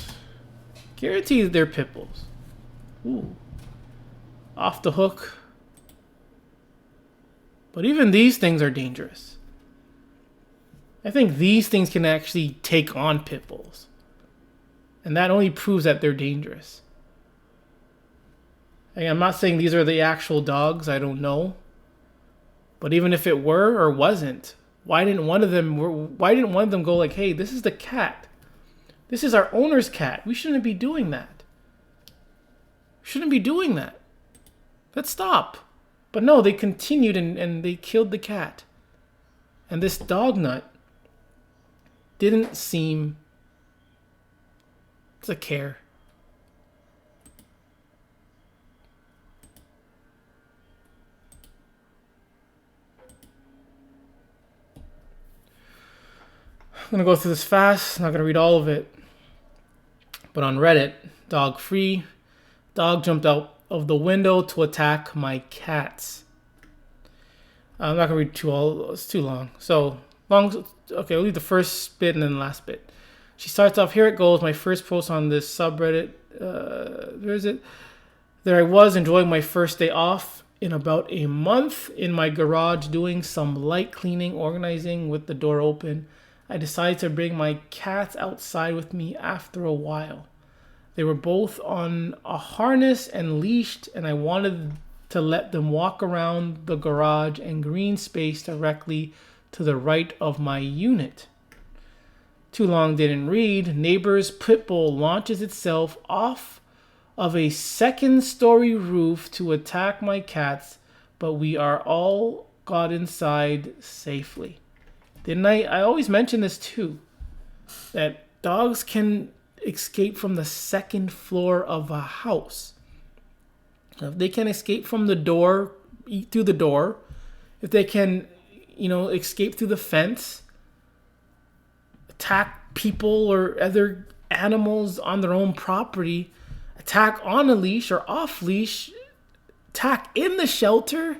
Guarantee they're pit bulls. Ooh. Off the hook. But even these things are dangerous. I think these things can actually take on pit bulls. And that only proves that they're dangerous. And I'm not saying these are the actual dogs, I don't know. But even if it were or wasn't, why didn't one of them go like, hey, this is the cat. This is our owner's cat. We shouldn't be doing that. We shouldn't be doing that. Let's stop. But no, they continued and they killed the cat. And this dog nut didn't seem to care. I'm gonna go through this fast. I'm not gonna read all of it. But on Reddit, dog free. Dog jumped out of the window to attack my cats. I'm not gonna read it's too long. Okay, I'll leave the first bit and then the last bit. She starts off, here it goes, my first post on this subreddit. Where is it? There I was enjoying my first day off in about a month in my garage doing some light cleaning, organizing with the door open. I decided to bring my cats outside with me after a while. They were both on a harness and leashed, and I wanted to let them walk around the garage and green space directly to the right of my unit. Too long didn't read. Neighbor's pit bull launches itself off of a 2nd-story roof to attack my cats, but we are all got inside safely. Didn't I always mention this too, that dogs can escape from the 2nd floor of a house. If they can escape from the door, eat through the door, if they can, escape through the fence, attack people or other animals on their own property, attack on a leash or off leash, attack in the shelter,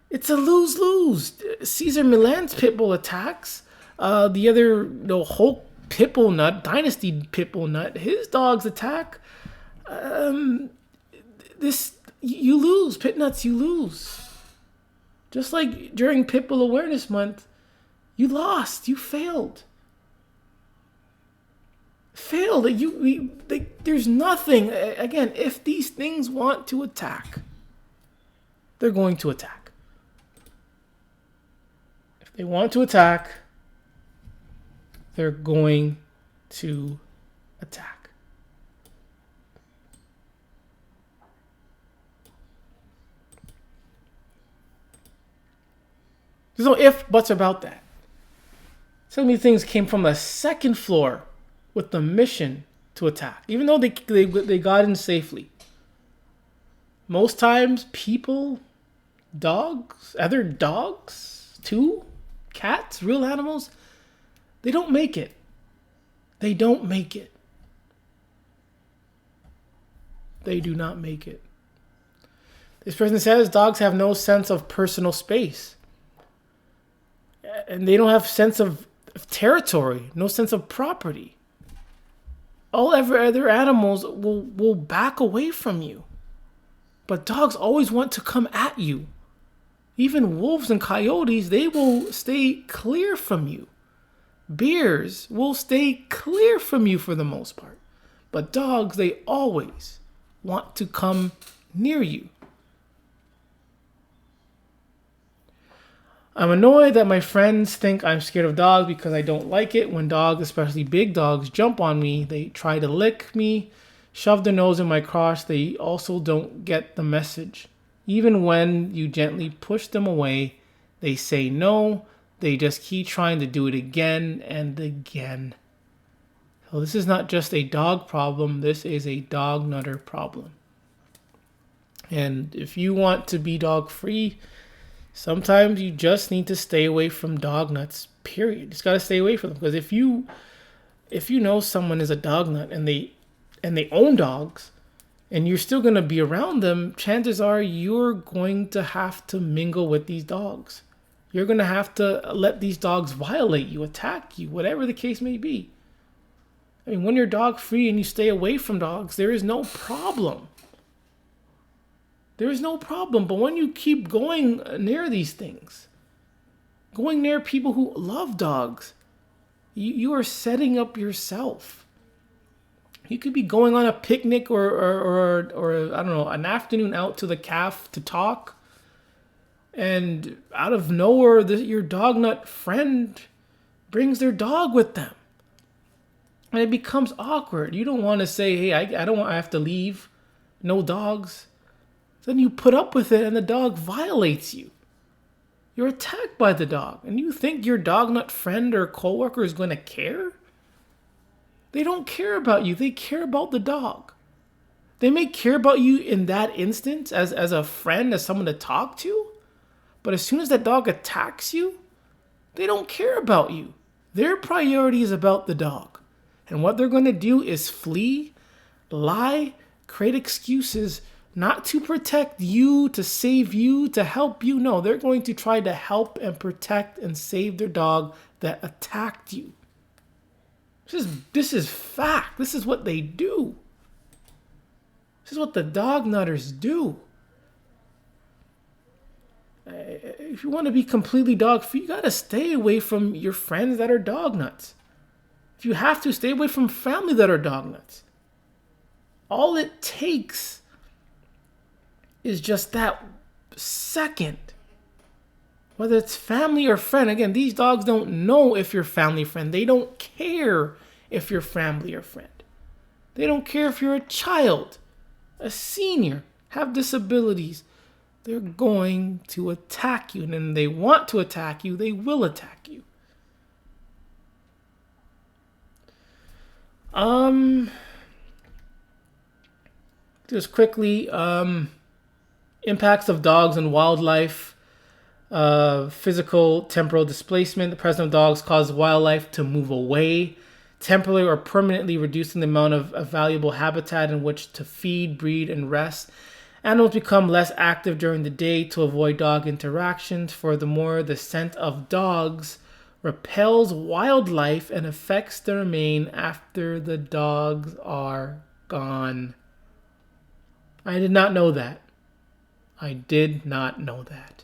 it's a lose-lose. Caesar Milan's pit bull attacks. The other, Hulk pit bull nut, Dynasty pit bull nut, his dogs attack. You lose, pit nuts, you lose. Just like during Pit Bull Awareness Month, you lost, you failed. There's nothing. Again, if these things want to attack, they're going to attack. If they want to attack, they're going to attack. There's no ifs, buts about that. So many things came from the second floor with the mission to attack, even though they got in safely. Most times, people, dogs, other dogs, too, cats, real animals, they don't make it. They don't make it. They do not make it. This person says dogs have no sense of personal space. And they don't have sense of territory, no sense of property. All other animals will back away from you. But dogs always want to come at you. Even wolves and coyotes, they will stay clear from you. Bears will stay clear from you for the most part. But dogs, they always want to come near you. I'm annoyed that my friends think I'm scared of dogs because I don't like it when dogs, especially big dogs, jump on me. They try to lick me, shove their nose in my crotch. They also don't get the message. Even when you gently push them away, they say no. They just keep trying to do it again and again. So this is not just a dog problem. This is a Dognutter problem. And if you want to be dog free, sometimes you just need to stay away from dog nuts, period. You just got to stay away from them. Because if you know someone is a dog nut and they own dogs and you're still going to be around them, chances are you're going to have to mingle with these dogs. You're going to have to let these dogs violate you, attack you, whatever the case may be. I mean, when you're dog free and you stay away from dogs, there is no problem. There is no problem. But when you keep going near these things, going near people who love dogs, you are setting up yourself. You could be going on a picnic or I don't know, an afternoon out to the calf to talk. And out of nowhere, your dog nut friend brings their dog with them. And it becomes awkward. You don't want to say, hey, I have to leave. No dogs. Then you put up with it and the dog violates you. You're attacked by the dog. And you think your dog nut friend or coworker is going to care? They don't care about you. They care about the dog. They may care about you in that instance as a friend, as someone to talk to. But as soon as that dog attacks you, they don't care about you. Their priority is about the dog. And what they're going to do is flee, lie, create excuses, not to protect you, to save you, to help you. No, they're going to try to help and protect and save their dog that attacked you. This is fact. This is what they do. This is what the Dognutters do. If you want to be completely dog free, you got to stay away from your friends that are dog nuts. If you have to, stay away from family that are dog nuts. All it takes is just that second. Whether it's family or friend. Again, these dogs don't know if you're family or friend. They don't care if you're family or friend. They don't care if you're a child, a senior, have disabilities. They're going to attack you. And then they want to attack you, they will attack you. Just quickly, impacts of dogs and wildlife. Physical temporal displacement. The presence of dogs causes wildlife to move away, temporarily or permanently reducing the amount of valuable habitat in which to feed, breed, and rest. Animals become less active during the day to avoid dog interactions. Furthermore, the scent of dogs repels wildlife and affects the remain after the dogs are gone. I did not know that. I did not know that.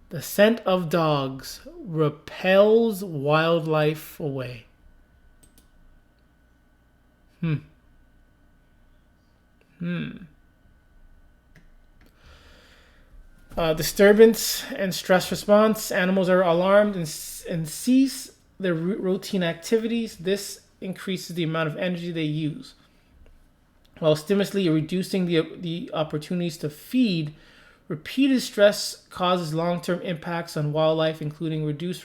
The scent of dogs repels wildlife away. Disturbance and stress response. Animals are alarmed and cease their routine activities. This increases the amount of energy they use, while stimulantly reducing the opportunities to feed. Repeated stress causes long-term impacts on wildlife, including reduced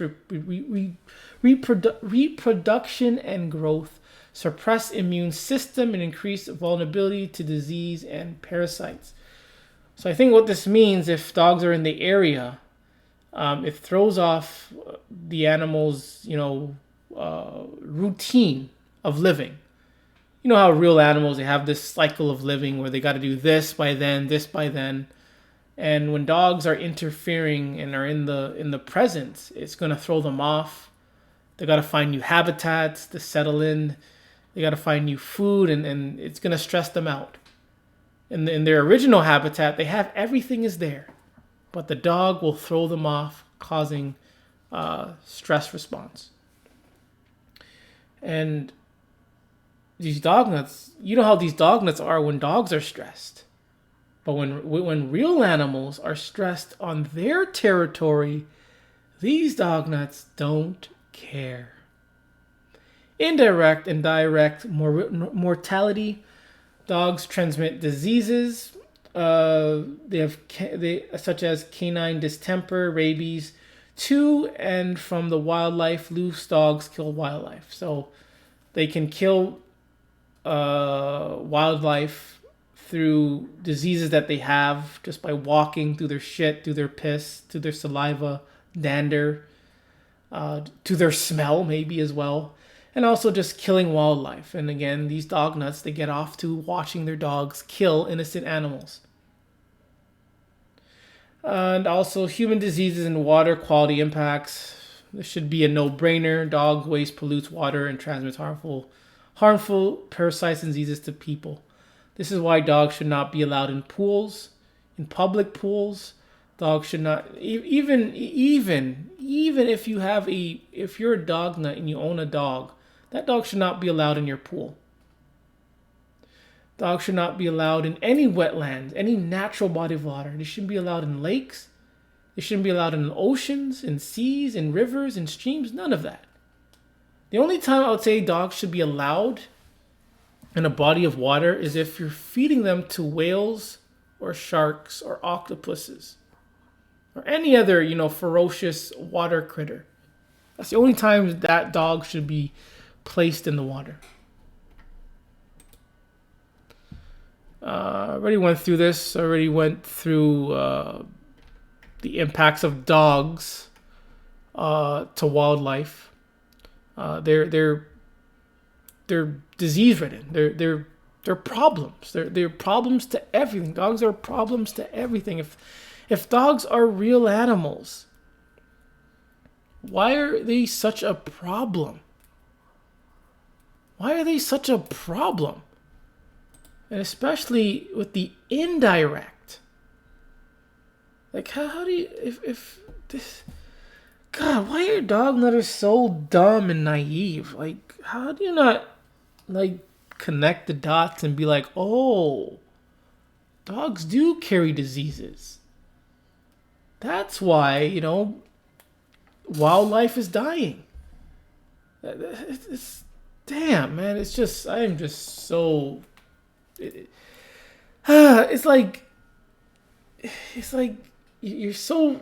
reproduction and growth, suppressed immune system, and increased vulnerability to disease and parasites. So I think what this means, if dogs are in the area, it throws off the animal's, routine of living. You know how real animals, they have this cycle of living where they got to do this by then, this by then. And when dogs are interfering and are in the presence, it's going to throw them off. They got to find new habitats to settle in. They got to find new food, and it's going to stress them out. In their original habitat, they have everything is there, but the dog will throw them off, causing stress response. And these dog nuts, you know how these dog nuts are when dogs are stressed. But when real animals are stressed on their territory, these dog nuts don't care. Indirect and direct mortality. Dogs transmit diseases. They such as canine distemper, rabies, to and from the wildlife. Loose dogs kill wildlife, so they can kill wildlife through diseases that they have just by walking through their shit, through their piss, through their saliva, dander, to their smell maybe as well, and also just killing wildlife. And again, these dog nuts, they get off to watching their dogs kill innocent animals. And also human diseases and water quality impacts. This should be a no-brainer. Dog waste pollutes water and transmits harmful parasites and diseases to people. This is why dogs should not be allowed in pools, in public pools. Dogs should not, even if you're a dog nut and you own a dog, that dog should not be allowed in your pool. Dogs should not be allowed in any wetlands, any natural body of water. They shouldn't be allowed in lakes. They shouldn't be allowed in oceans, in seas, in rivers, in streams, none of that. The only time I would say dogs should be allowed in a body of water is if you're feeding them to whales or sharks or octopuses or any other, ferocious water critter. That's the only time that dog should be placed in the water. Already went through this. Already went through the impacts of dogs to wildlife. They're disease ridden. They're problems. They're problems to everything. Dogs are problems to everything. If dogs are real animals, why are they such a problem? Why are they such a problem? And especially with the indirect. Like, how do you, if this, God, why are dognutters so dumb and naive? Like, how do you not, connect the dots and be like, oh, dogs do carry diseases. That's why, wildlife is dying. It's damn, man. It's just, I am just so, it's like you're so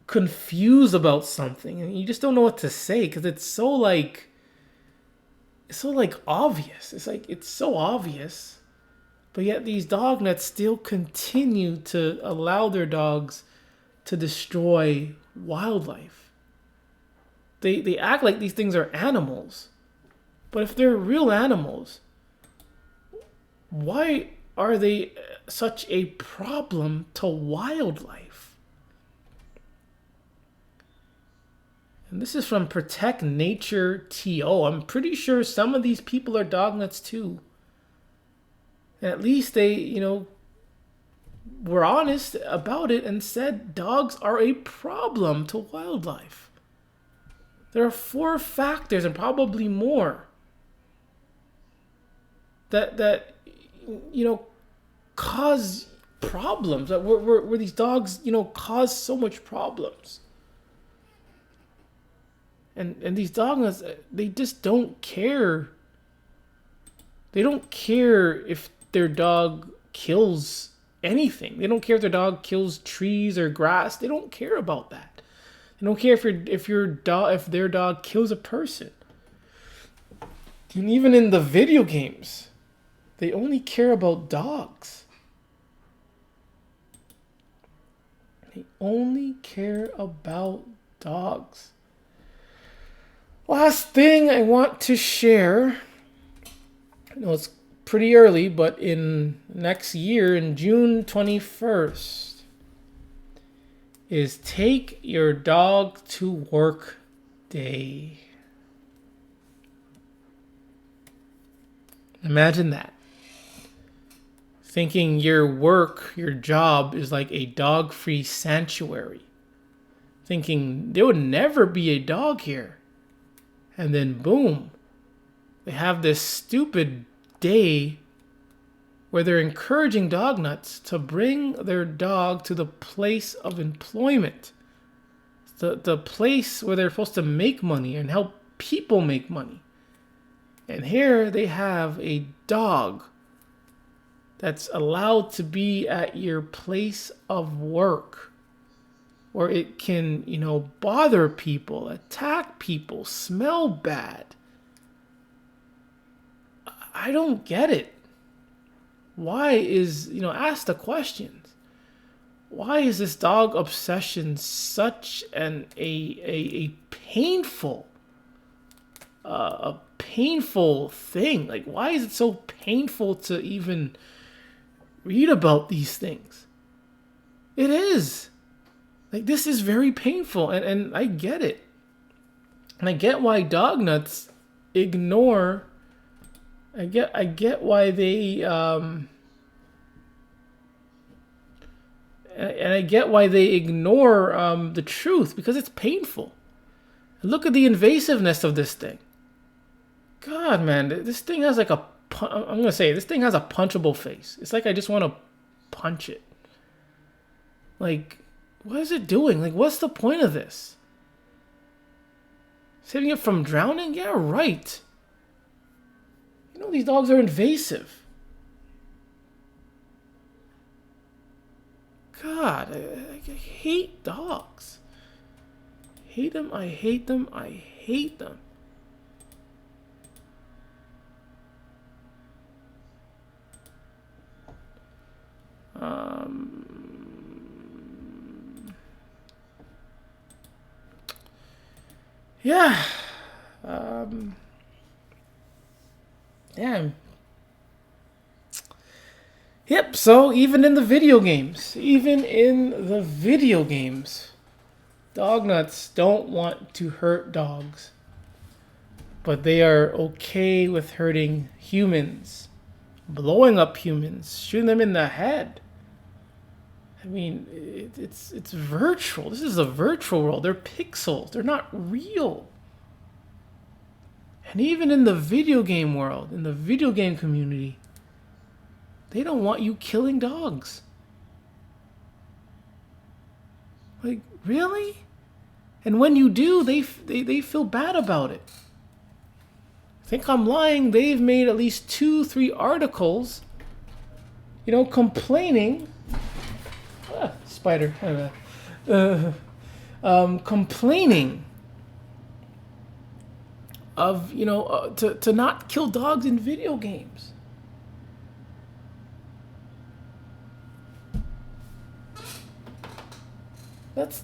confused about something and you just don't know what to say because it's so obvious. It's so obvious, But yet these dog nuts still continue to allow their dogs to destroy wildlife. They act like these things are animals. But if they're real animals, why are they such a problem to wildlife? And this is from Protect Nature TO. I'm pretty sure some of these people are dog nuts too. And at least they, were honest about it and said dogs are a problem to wildlife. There are 4 factors and probably more that cause problems, that where these dogs cause so much problems. And these dogs, they just don't care. They don't care if their dog kills anything. They don't care if their dog kills trees or grass. They don't care about that. They don't care if their dog kills a person. And even in the video games, they only care about dogs. They only care about dogs. Last thing I want to share, I know it's pretty early, but in next year, in June 21st, is Take Your Dog to Work Day. Imagine that. Thinking your work, your job is like a dog-free sanctuary. Thinking there would never be a dog here. And then boom, they have this stupid day where they're encouraging dog nuts to bring their dog to the place of employment. The place where they're supposed to make money and help people make money. And here they have a dog that's allowed to be at your place of work, where it can, bother people, attack people, smell bad. I don't get it. Why is, ask the questions. Why is this dog obsession such a painful, a painful thing? Like, why is it so painful to even read about these things? It is. Like, this is very painful, and I get it. And I get why dog nuts ignore. I get why they and I get why they ignore the truth, because it's painful. And look at the invasiveness of this thing. God, man, this thing has like I'm gonna say this thing has a punchable face. It's like I just want to punch it. Like, what is it doing? Like, what's the point of this? Saving it from drowning? Yeah, right. These dogs are invasive. God, I hate dogs. Hate them, I hate them, I hate them. Yeah. Yeah. Yep, so even in the video games, dog nuts don't want to hurt dogs. But they are okay with hurting humans, blowing up humans, shooting them in the head. I mean, it's virtual. This is a virtual world. They're pixels. They're not real. And even in the video game world, in the video game community, they don't want you killing dogs. Like, really? And when you do, they feel bad about it. I think I'm lying. They've made at least 2-3 articles, complaining. Spider. Complaining of, to not kill dogs in video games. That's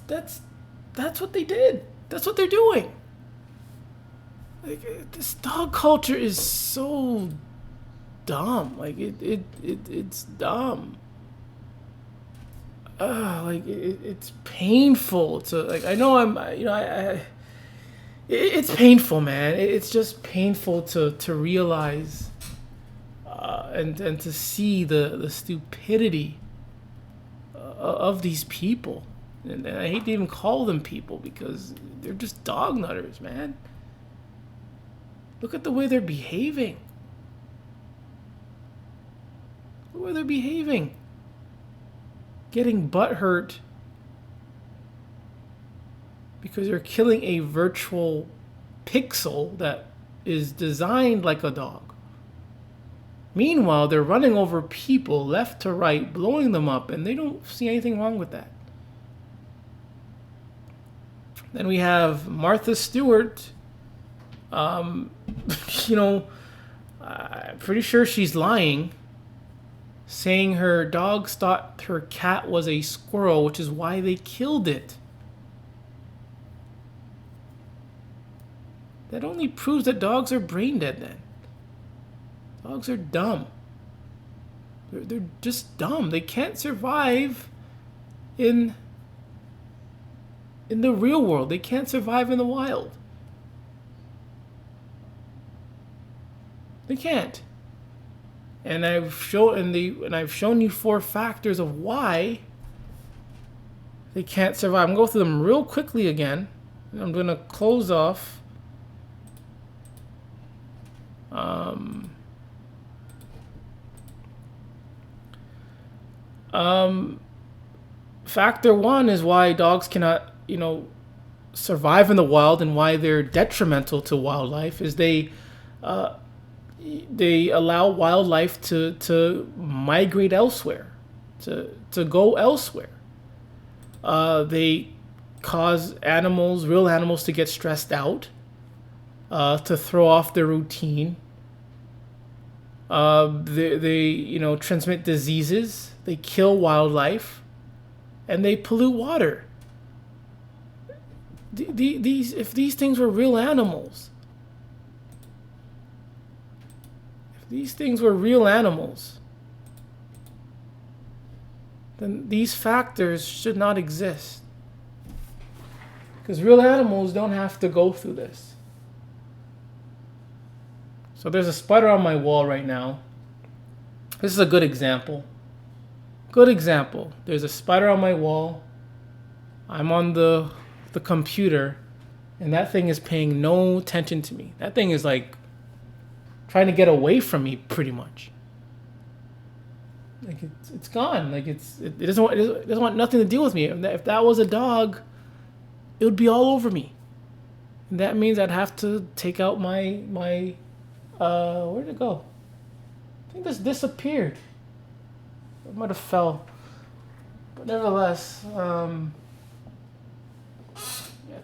what they did. That's what they're doing. Like, this dog culture is so dumb. Like it's dumb. It's painful to, like, I know it's painful, man. It's just painful to realize and to see the stupidity of these people. And I hate to even call them people because they're just dognutters, man. Look at the way they're behaving. Look the way they're behaving. Getting butthurt because they're killing a virtual pixel that is designed like a dog. Meanwhile, they're running over people left to right, blowing them up, and they don't see anything wrong with that. Then we have Martha Stewart. I'm pretty sure she's lying, saying her dogs thought her cat was a squirrel, which is why they killed it. That only proves that dogs are brain dead then. Dogs are dumb. They're just dumb. They can't survive in the real world. They can't survive in the wild. They can't. And I've shown you 4 factors of why they can't survive. I'm going to go through them real quickly again. I'm going to close off. Factor 1 is why dogs cannot, survive in the wild, and why they're detrimental to wildlife is they allow wildlife to migrate elsewhere, to go elsewhere. They cause real animals to get stressed out, to throw off their routine. They transmit diseases. They kill wildlife, and they pollute water. If these things were real animals, then these factors should not exist. Because real animals don't have to go through this. So there's a spider on my wall right now. This is a good example. There's a spider on my wall. I'm on the computer, and that thing is paying no attention to me. That thing is like trying to get away from me, pretty much. Like it's gone. Like it doesn't want nothing to deal with me. If that was a dog, it would be all over me. And that means I'd have to take out my where did it go? I think this disappeared. It might have fell. But nevertheless, I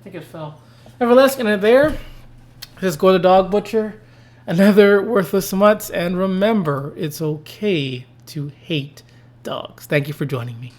think it fell. Nevertheless, and there, just go to Dog Butcher, another worthless mutts, and remember, it's okay to hate dogs. Thank you for joining me.